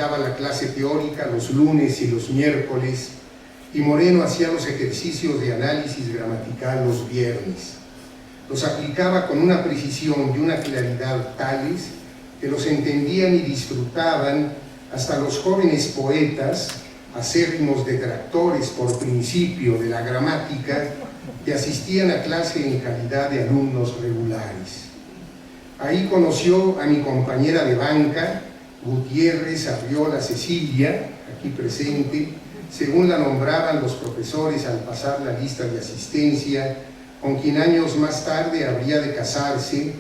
Daba la clase teórica los lunes y los miércoles, y Moreno hacía los ejercicios de análisis gramatical los viernes. Los aplicaba con una precisión y una claridad tales que los entendían y disfrutaban hasta los jóvenes poetas, acérrimos detractores por principio de la gramática, que asistían a clase en calidad de alumnos regulares. Ahí conoció a mi compañera de banca, Gutiérrez Arriola Cecilia, aquí presente, según la nombraban los profesores al pasar la lista de asistencia, con quien años más tarde habría de casarse,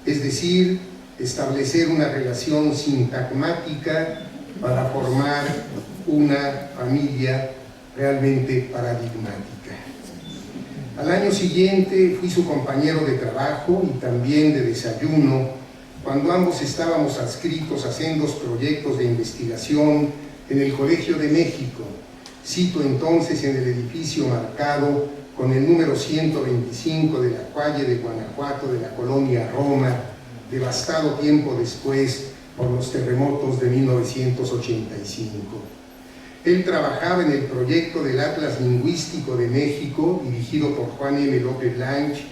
es decir, establecer una relación sintagmática para formar una familia realmente paradigmática. Al año siguiente fui su compañero de trabajo y también de desayuno, cuando ambos estábamos adscritos a sendos proyectos de investigación en el Colegio de México, sito entonces en el edificio marcado con el número 125 de la calle de Guanajuato de la colonia Roma, devastado tiempo después por los terremotos de 1985. Él trabajaba en el proyecto del Atlas Lingüístico de México, dirigido por Juan M. López Blanch,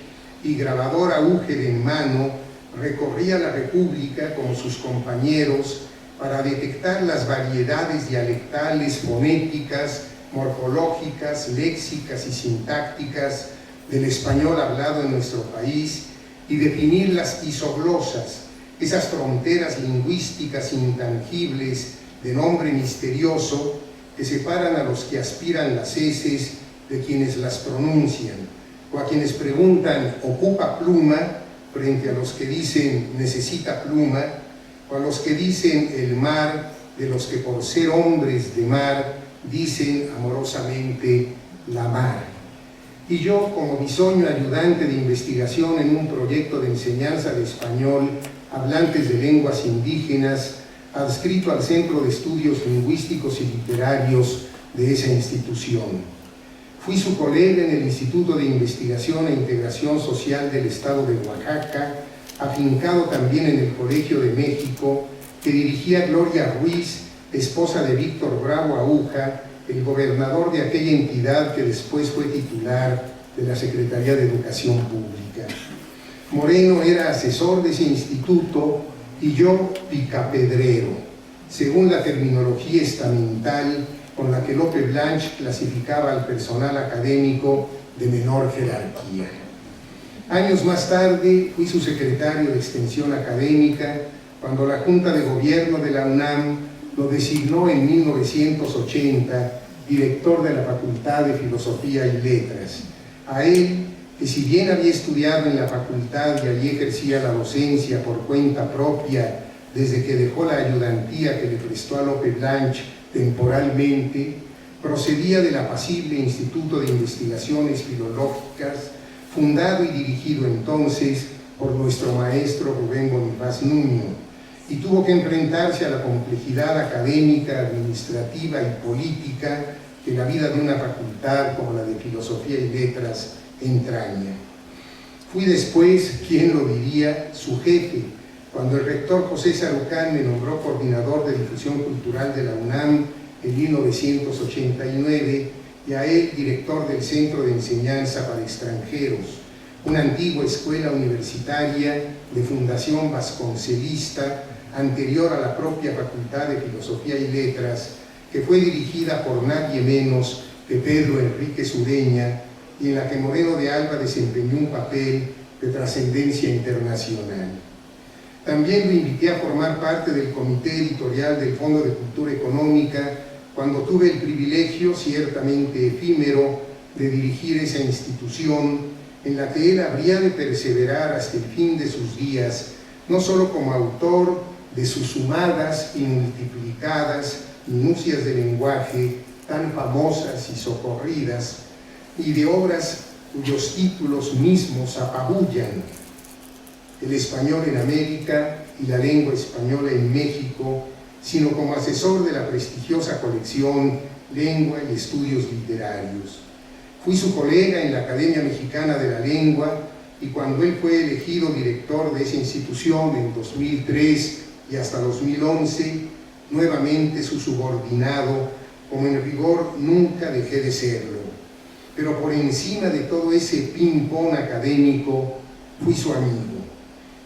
y grabador agujero en mano, recorría la República como sus compañeros para detectar las variedades dialectales, fonéticas, morfológicas, léxicas y sintácticas del español hablado en nuestro país y definir las isoglosas, esas fronteras lingüísticas intangibles de nombre misterioso que separan a los que aspiran las eses de quienes las pronuncian, o a quienes preguntan ¿ocupa pluma?, frente a los que dicen necesita pluma, o a los que dicen el mar, de los que por ser hombres de mar dicen amorosamente la mar. Y yo, como bisoño ayudante de investigación en un proyecto de enseñanza de español hablantes de lenguas indígenas, adscrito al Centro de Estudios Lingüísticos y Literarios de esa institución. Fui su colega en el Instituto de Investigación e Integración Social del Estado de Oaxaca, afincado también en el Colegio de México, que dirigía Gloria Ruiz, esposa de Víctor Bravo Aúja, el gobernador de aquella entidad que después fue titular de la Secretaría de Educación Pública. Moreno era asesor de ese instituto y yo picapedrero, según la terminología estamental con la que López Blanch clasificaba al personal académico de menor jerarquía. Años más tarde fui su secretario de Extensión Académica cuando la Junta de Gobierno de la UNAM lo designó en 1980 director de la Facultad de Filosofía y Letras. A él, que si bien había estudiado en la facultad y allí ejercía la docencia por cuenta propia desde que dejó la ayudantía que le prestó a López Blanch temporalmente, procedía del apacible Instituto de Investigaciones Filológicas, fundado y dirigido entonces por nuestro maestro Rubén Bonifaz Nuño, y tuvo que enfrentarse a la complejidad académica, administrativa y política que la vida de una facultad como la de Filosofía y Letras entraña. Fui después, ¿quién lo diría?, su jefe, cuando el rector José Sarucán me nombró coordinador de difusión cultural de la UNAM en 1989 y a él director del Centro de Enseñanza para Extranjeros, una antigua escuela universitaria de fundación vasconcelista anterior a la propia Facultad de Filosofía y Letras, que fue dirigida por nadie menos que Pedro Enrique Ureña y en la que Moreno de Alba desempeñó un papel de trascendencia internacional. También lo invité a formar parte del comité editorial del Fondo de Cultura Económica cuando tuve el privilegio, ciertamente efímero, de dirigir esa institución en la que él habría de perseverar hasta el fin de sus días, no solo como autor de sus sumadas y multiplicadas minucias de lenguaje tan famosas y socorridas, y de obras cuyos títulos mismos apabullan: El español en América y la lengua española en México, sino como asesor de la prestigiosa colección Lengua y Estudios Literarios. Fui su colega en la Academia Mexicana de la Lengua y cuando él fue elegido director de esa institución en 2003 y hasta 2011, nuevamente su subordinado, como en rigor nunca dejé de serlo. Pero por encima de todo ese ping-pong académico, fui su amigo,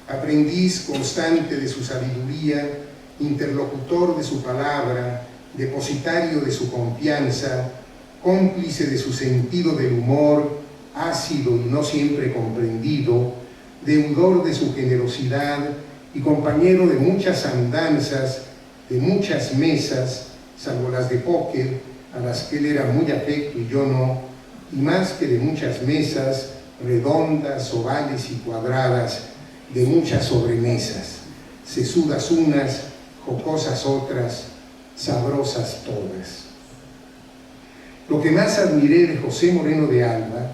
aprendiz constante de su sabiduría, interlocutor de su palabra, depositario de su confianza, cómplice de su sentido del humor, ácido y no siempre comprendido, deudor de su generosidad y compañero de muchas andanzas, de muchas mesas, salvo las de póker, a las que él era muy afecto y yo no, y más que de muchas mesas, redondas, ovales y cuadradas, de muchas sobremesas, sesudas unas, jocosas otras, sabrosas todas. Lo que más admiré de José Moreno de Alba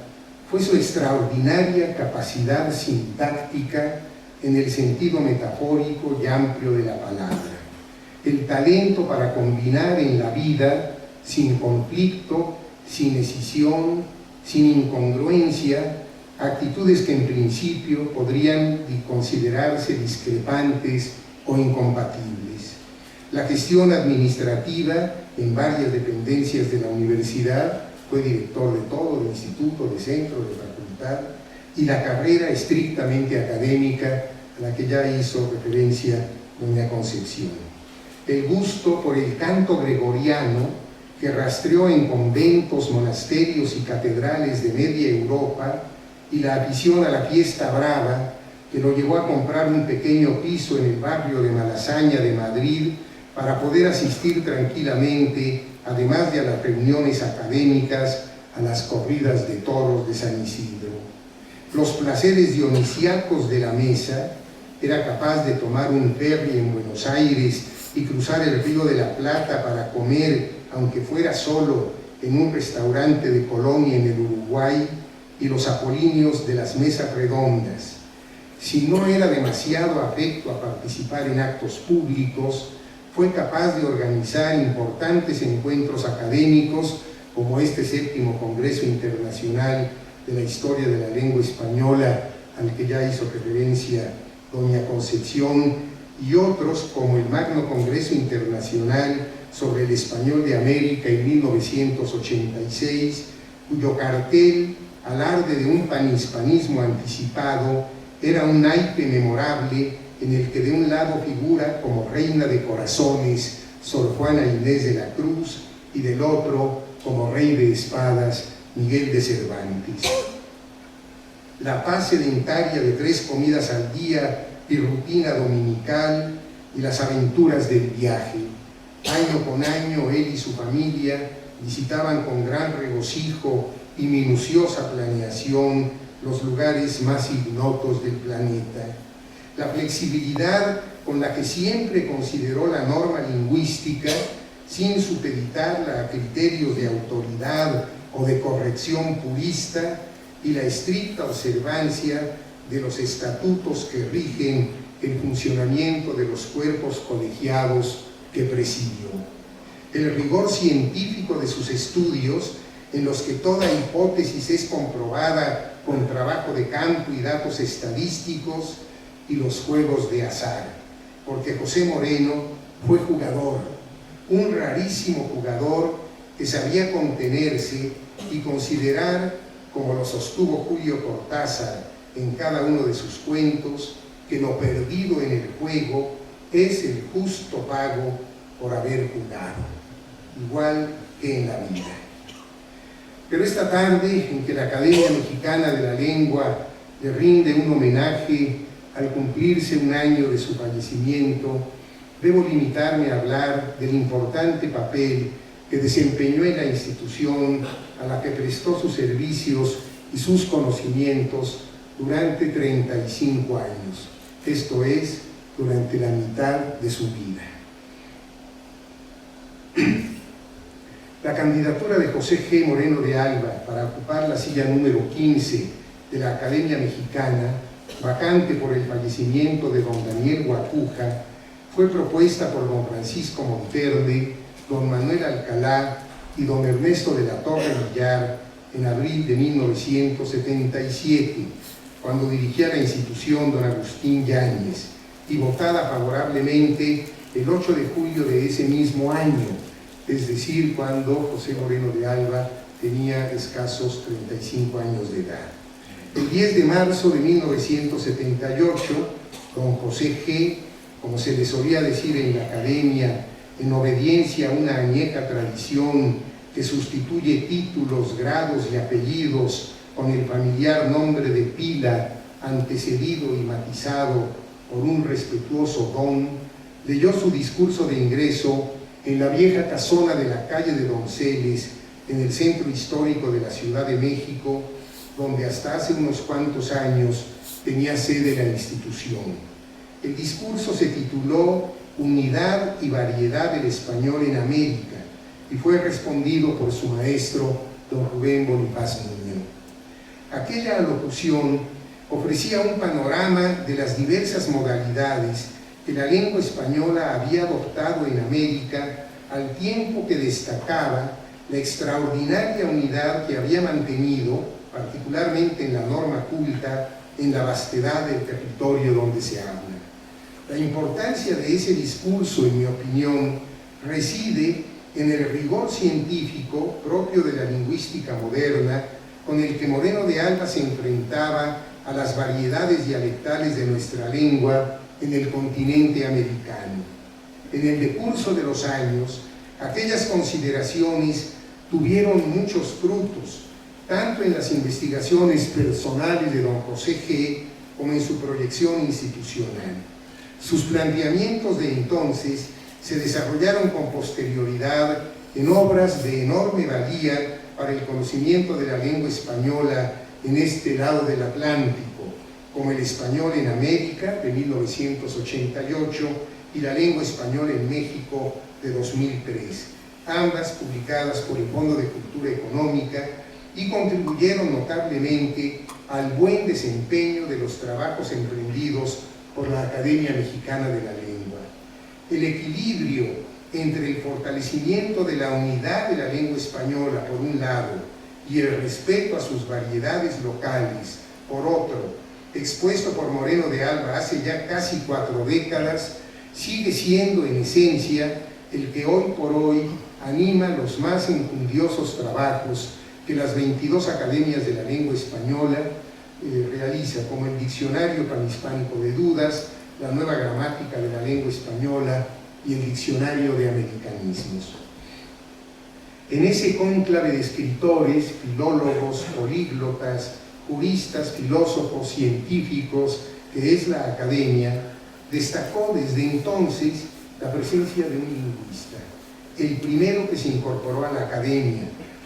fue su extraordinaria capacidad sintáctica en el sentido metafórico y amplio de la palabra, el talento para combinar en la vida, sin conflicto, sin escisión, sin incongruencia, actitudes que en principio podrían considerarse discrepantes o incompatibles. La gestión administrativa en varias dependencias de la universidad, fue director de todo, de instituto, de centro, de facultad, y la carrera estrictamente académica a la que ya hizo referencia doña Concepción. El gusto por el canto gregoriano, que rastreó en conventos, monasterios y catedrales de media Europa, y la afición a la fiesta brava, que lo llevó a comprar un pequeño piso en el barrio de Malasaña de Madrid para poder asistir tranquilamente, además de a las reuniones académicas, a las corridas de toros de San Isidro. Los placeres dionisíacos de la mesa, era capaz de tomar un ferry en Buenos Aires y cruzar el Río de la Plata para comer, aunque fuera solo, en un restaurante de Colonia en el Uruguay, y los apolíneos de las mesas redondas. Si no era demasiado afecto a participar en actos públicos, fue capaz de organizar importantes encuentros académicos, como este 7º Congreso Internacional de la Historia de la Lengua Española, al que ya hizo referencia doña Concepción, y otros como el Magno Congreso Internacional sobre el Español de América en 1986, cuyo cartel, alarde de un panhispanismo anticipado, era un naipe memorable en el que de un lado figura como reina de corazones Sor Juana Inés de la Cruz y del otro como rey de espadas Miguel de Cervantes. La paz sedentaria de 3 comidas al día y rutina dominical y las aventuras del viaje. Año con año él y su familia visitaban con gran regocijo y minuciosa planeación los lugares más ignotos del planeta. La flexibilidad con la que siempre consideró la norma lingüística, sin supeditarla a criterios de autoridad o de corrección purista, y la estricta observancia de los estatutos que rigen el funcionamiento de los cuerpos colegiados que presidió. El rigor científico de sus estudios, en los que toda hipótesis es comprobada con trabajo de campo y datos estadísticos, y los juegos de azar, porque José Moreno fue jugador, un rarísimo jugador que sabía contenerse y considerar, como lo sostuvo Julio Cortázar en cada uno de sus cuentos, que lo perdido en el juego es el justo pago por haber jugado, igual que en la vida. Pero esta tarde, en que la Academia Mexicana de la Lengua le rinde un homenaje al cumplirse un año de su fallecimiento, debo limitarme a hablar del importante papel que desempeñó en la institución a la que prestó sus servicios y sus conocimientos durante 35 años, esto es, durante la mitad de su vida. La candidatura de José G. Moreno de Alba para ocupar la silla número 15 de la Academia Mexicana, vacante por el fallecimiento de don Daniel Guacuja, fue propuesta por don Francisco Monterde, don Manuel Alcalá y don Ernesto de la Torre Villar en abril de 1977, cuando dirigía la institución don Agustín Yáñez, y votada favorablemente el 8 de julio de ese mismo año, es decir, cuando José Moreno de Alba tenía escasos 35 años de edad. El 10 de marzo de 1978, don José G., como se le solía decir en la academia, en obediencia a una añeja tradición que sustituye títulos, grados y apellidos con el familiar nombre de pila, antecedido y matizado por un respetuoso don, leyó su discurso de ingreso en la vieja casona de la calle de Donceles, en el centro histórico de la Ciudad de México, donde hasta hace unos cuantos años tenía sede la institución. El discurso se tituló Unidad y variedad del español en América y fue respondido por su maestro, don Rubén Bonifaz Nuño. Aquella alocución ofrecía un panorama de las diversas modalidades que la lengua española había adoptado en América, al tiempo que destacaba la extraordinaria unidad que había mantenido, particularmente en la norma culta, en la vastedad del territorio donde se habla. La importancia de ese discurso, en mi opinión, reside en el rigor científico propio de la lingüística moderna, con el que Moreno de Alba se enfrentaba a las variedades dialectales de nuestra lengua en el continente americano. En el decurso de los años, aquellas consideraciones tuvieron muchos frutos, tanto en las investigaciones personales de don José G. como en su proyección institucional. Sus planteamientos de entonces se desarrollaron con posterioridad en obras de enorme valía para el conocimiento de la lengua española en este lado del Atlántico, como El español en América, de 1988, y La lengua española en México, de 2003, ambas publicadas por el Fondo de Cultura Económica, y contribuyeron notablemente al buen desempeño de los trabajos emprendidos por la Academia Mexicana de la Lengua. El equilibrio entre el fortalecimiento de la unidad de la lengua española, por un lado, y el respeto a sus variedades locales, por otro, expuesto por Moreno de Alba hace ya casi 4 décadas, sigue siendo en esencia el que hoy por hoy anima los más enjundiosos trabajos que las 22 academias de la lengua española realiza, como el Diccionario Panhispánico de Dudas, la Nueva Gramática de la Lengua Española y el Diccionario de Americanismos. En ese cónclave de escritores, filólogos, políglotas, juristas, filósofos, científicos, que es la academia, destacó desde entonces la presencia de un lingüista, el primero que se incorporó a la academia,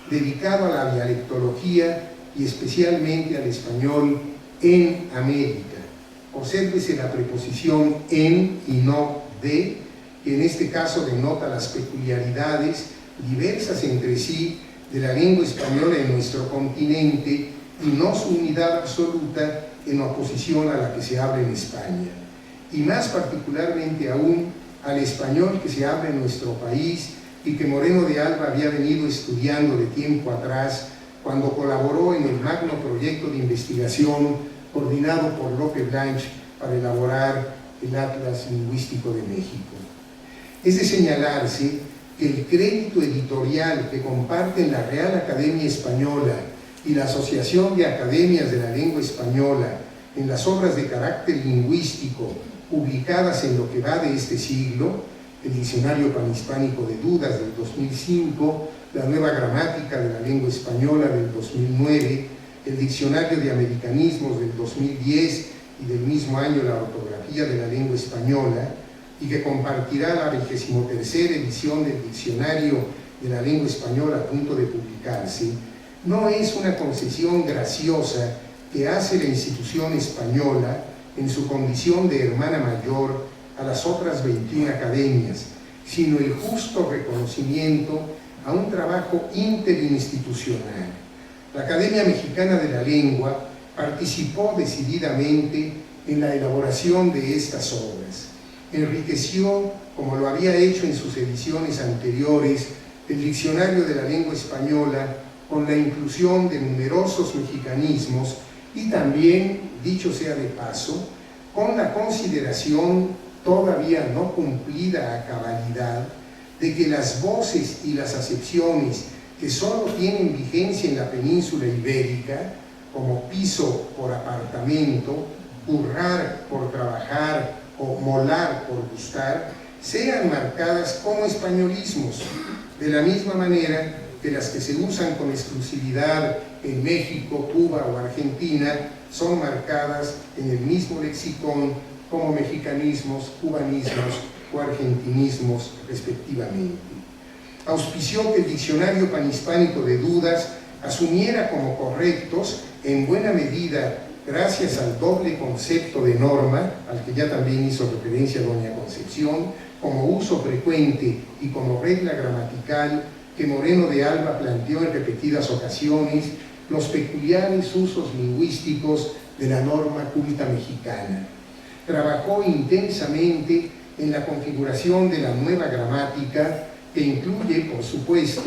dedicado a la dialectología y especialmente al español en América. Obsérvese la preposición en y no de, que en este caso denota las peculiaridades diversas entre sí de la lengua española en nuestro continente y no su unidad absoluta en oposición a la que se habla en España, y más particularmente aún al español que se habla en nuestro país y que Moreno de Alba había venido estudiando de tiempo atrás cuando colaboró en el magno proyecto de investigación coordinado por Lope Blanche para elaborar el Atlas Lingüístico de México. Es de señalarse que el crédito editorial que comparten la Real Academia Española y la Asociación de Academias de la Lengua Española en las obras de carácter lingüístico publicadas en lo que va de este siglo, el Diccionario Panhispánico de Dudas del 2005, la Nueva Gramática de la Lengua Española del 2009, el Diccionario de Americanismos del 2010 y del mismo año la Ortografía de la Lengua Española, y que compartirá la 23ª edición del Diccionario de la Lengua Española a punto de publicarse, no es una concesión graciosa que hace la institución española en su condición de hermana mayor a las otras 21 academias, sino el justo reconocimiento a un trabajo interinstitucional. La Academia Mexicana de la Lengua participó decididamente en la elaboración de estas obras. Enriqueció, como lo había hecho en sus ediciones anteriores, el Diccionario de la Lengua Española con la inclusión de numerosos mexicanismos y también, dicho sea de paso, con la consideración todavía no cumplida a cabalidad, de que las voces y las acepciones que solo tienen vigencia en la península ibérica, como piso por apartamento, currar por trabajar o molar por gustar, sean marcadas como españolismos, de la misma manera que las que se usan con exclusividad en México, Cuba o Argentina son marcadas en el mismo lexicón como mexicanismos, cubanismos o argentinismos respectivamente. Auspició que el diccionario panhispánico de dudas asumiera como correctos, en buena medida gracias al doble concepto de norma, al que ya también hizo referencia doña Concepción, como uso frecuente y como regla gramatical que Moreno de Alba planteó en repetidas ocasiones, los peculiares usos lingüísticos de la norma culta mexicana. Trabajó intensamente en la configuración de la nueva gramática, que incluye, por supuesto,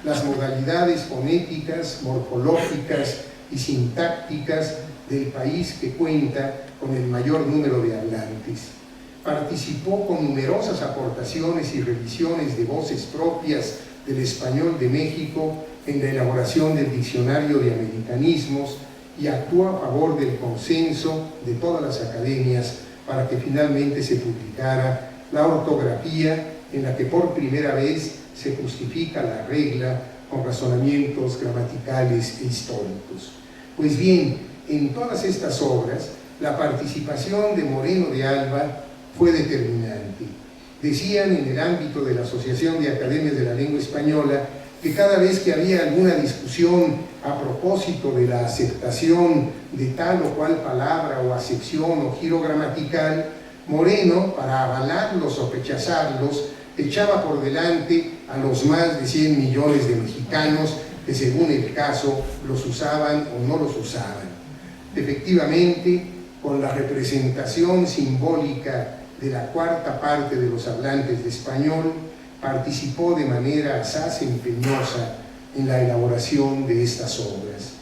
las modalidades fonéticas, morfológicas y sintácticas del país que cuenta con el mayor número de hablantes. Participó con numerosas aportaciones y revisiones de voces propias del español de México en la elaboración del diccionario de americanismos y actuó a favor del consenso de todas las academias para que finalmente se publicara la ortografía, en la que por primera vez se justifica la regla con razonamientos gramaticales e históricos. Pues bien, en todas estas obras, la participación de Moreno de Alba fue determinante. Decían en el ámbito de la Asociación de Academias de la Lengua Española que cada vez que había alguna discusión a propósito de la aceptación de tal o cual palabra o acepción o giro gramatical, Moreno, para avalarlos o rechazarlos, echaba por delante a los más de 100 millones de mexicanos que según el caso los usaban o no los usaban. Efectivamente, con la representación simbólica de la cuarta parte de los hablantes de español, participó de manera asaz empeñosa en la elaboración de estas obras.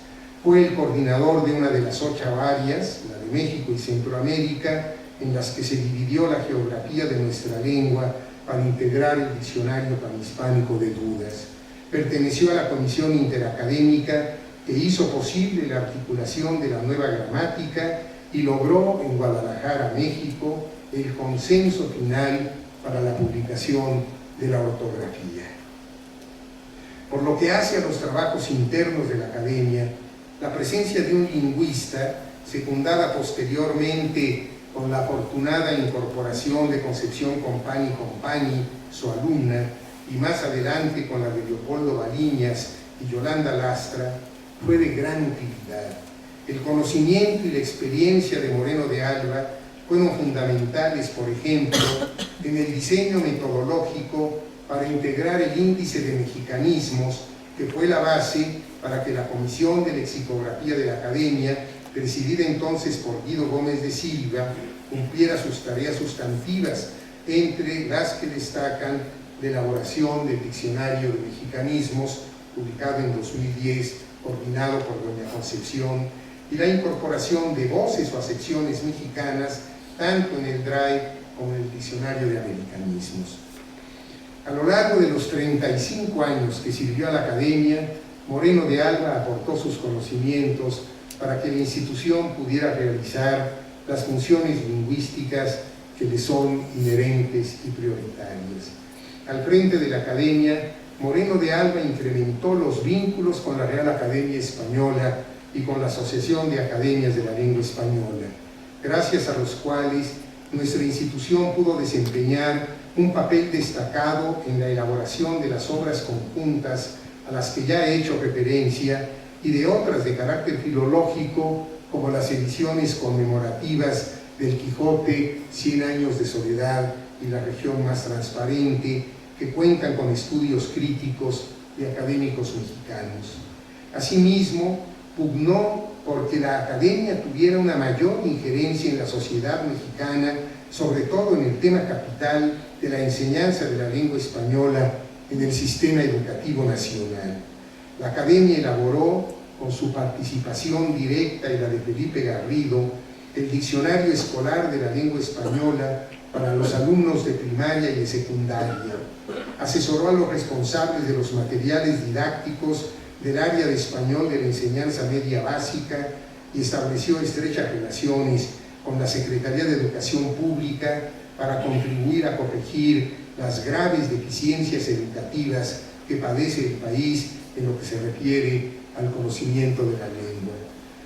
Fue el coordinador de una de las 8 áreas, la de México y Centroamérica, en las que se dividió la geografía de nuestra lengua para integrar el diccionario panhispánico de dudas. Perteneció a la comisión interacadémica que hizo posible la articulación de la nueva gramática y logró en Guadalajara, México, el consenso final para la publicación de la ortografía. Por lo que hace a los trabajos internos de la academia, la presencia de un lingüista, secundada posteriormente con la afortunada incorporación de Concepción Company, su alumna, y más adelante con la de Leopoldo Baliñas y Yolanda Lastra, fue de gran utilidad. El conocimiento y la experiencia de Moreno de Alba fueron fundamentales, por ejemplo, en el diseño metodológico para integrar el índice de mexicanismos, que fue la base para que la Comisión de Lexicografía de la Academia, presidida entonces por Guido Gómez de Silva, cumpliera sus tareas sustantivas, entre las que destacan la elaboración del Diccionario de Mexicanismos, publicado en 2010, coordinado por doña Concepción, y la incorporación de voces o acepciones mexicanas, tanto en el DRAE como en el Diccionario de Americanismos. A lo largo de los 35 años que sirvió a la Academia, Moreno de Alba aportó sus conocimientos para que la institución pudiera realizar las funciones lingüísticas que le son inherentes y prioritarias. Al frente de la Academia, Moreno de Alba incrementó los vínculos con la Real Academia Española y con la Asociación de Academias de la Lengua Española, gracias a los cuales nuestra institución pudo desempeñar un papel destacado en la elaboración de las obras conjuntas a las que ya he hecho referencia y de otras de carácter filológico, como las ediciones conmemorativas del Quijote, 100 años de soledad y La región más transparente, que cuentan con estudios críticos de académicos mexicanos. Asimismo, pugnó porque la Academia tuviera una mayor injerencia en la sociedad mexicana, sobre todo en el tema capital de la enseñanza de la lengua española en el sistema educativo nacional. La Academia elaboró, con su participación directa y la de Felipe Garrido, el Diccionario Escolar de la Lengua Española, para los alumnos de primaria y de secundaria. Asesoró a los responsables de los materiales didácticos del área de español de la enseñanza media básica y estableció estrechas relaciones con la Secretaría de Educación Pública para contribuir a corregir las graves deficiencias educativas que padece el país en lo que se refiere al conocimiento de la lengua.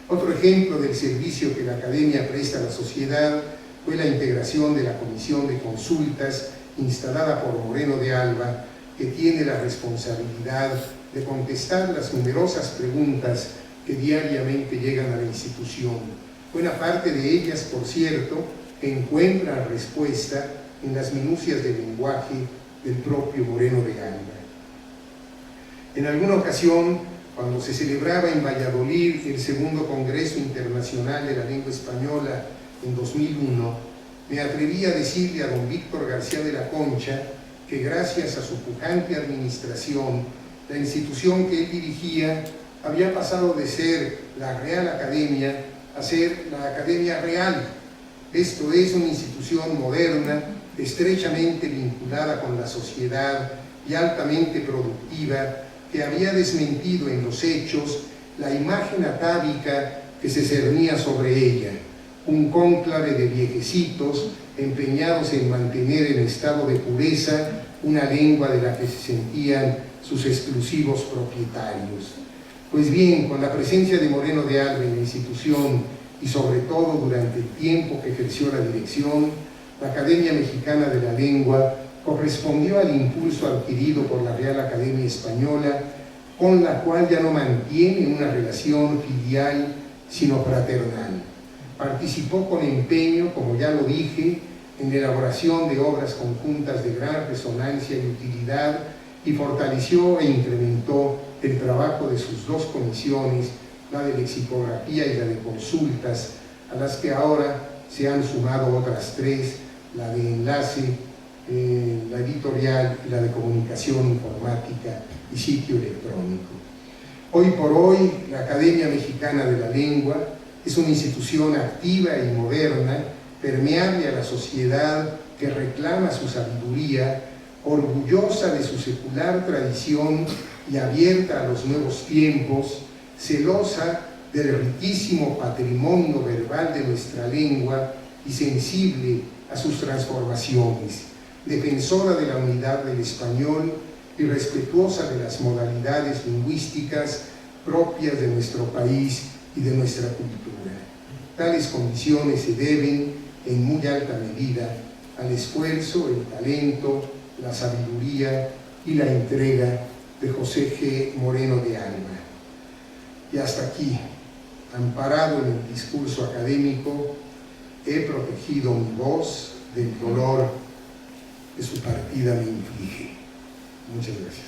Otro ejemplo del servicio que la Academia presta a la sociedad fue la integración de la Comisión de Consultas instalada por Moreno de Alba, que tiene la responsabilidad de contestar las numerosas preguntas que diariamente llegan a la institución. Buena parte de ellas, por cierto, encuentran respuesta en las minucias del lenguaje del propio Moreno de Alba. En alguna ocasión, cuando se celebraba en Valladolid el segundo Congreso Internacional de la Lengua Española en 2001, me atreví a decirle a don Víctor García de la Concha que gracias a su pujante administración, la institución que él dirigía había pasado de ser la Real Academia a ser la Academia Real. Esto es una institución moderna, estrechamente vinculada con la sociedad y altamente productiva, que había desmentido en los hechos la imagen atávica que se cernía sobre ella, un cónclave de viejecitos empeñados en mantener en estado de pureza una lengua de la que se sentían sus exclusivos propietarios. Pues bien, con la presencia de Moreno de Alba en la institución y sobre todo durante el tiempo que ejerció la dirección, la Academia Mexicana de la Lengua correspondió al impulso adquirido por la Real Academia Española, con la cual ya no mantiene una relación filial, sino fraternal. Participó con empeño, como ya lo dije, en la elaboración de obras conjuntas de gran resonancia y utilidad y fortaleció e incrementó el trabajo de sus dos comisiones, la de lexicografía y la de consultas, a las que ahora se han sumado otras tres, la de enlace, la editorial y la de comunicación informática y sitio electrónico. Hoy por hoy, la Academia Mexicana de la Lengua es una institución activa y moderna, permeable a la sociedad que reclama su sabiduría, orgullosa de su secular tradición y abierta a los nuevos tiempos, celosa del riquísimo patrimonio verbal de nuestra lengua y sensible a sus transformaciones, defensora de la unidad del español y respetuosa de las modalidades lingüísticas propias de nuestro país y de nuestra cultura. Tales condiciones se deben, en muy alta medida, al esfuerzo, el talento, la sabiduría y la entrega de José G. Moreno de Alba. Y hasta aquí, amparado en el discurso académico, he protegido mi voz del dolor que su partida me inflige. Muchas gracias.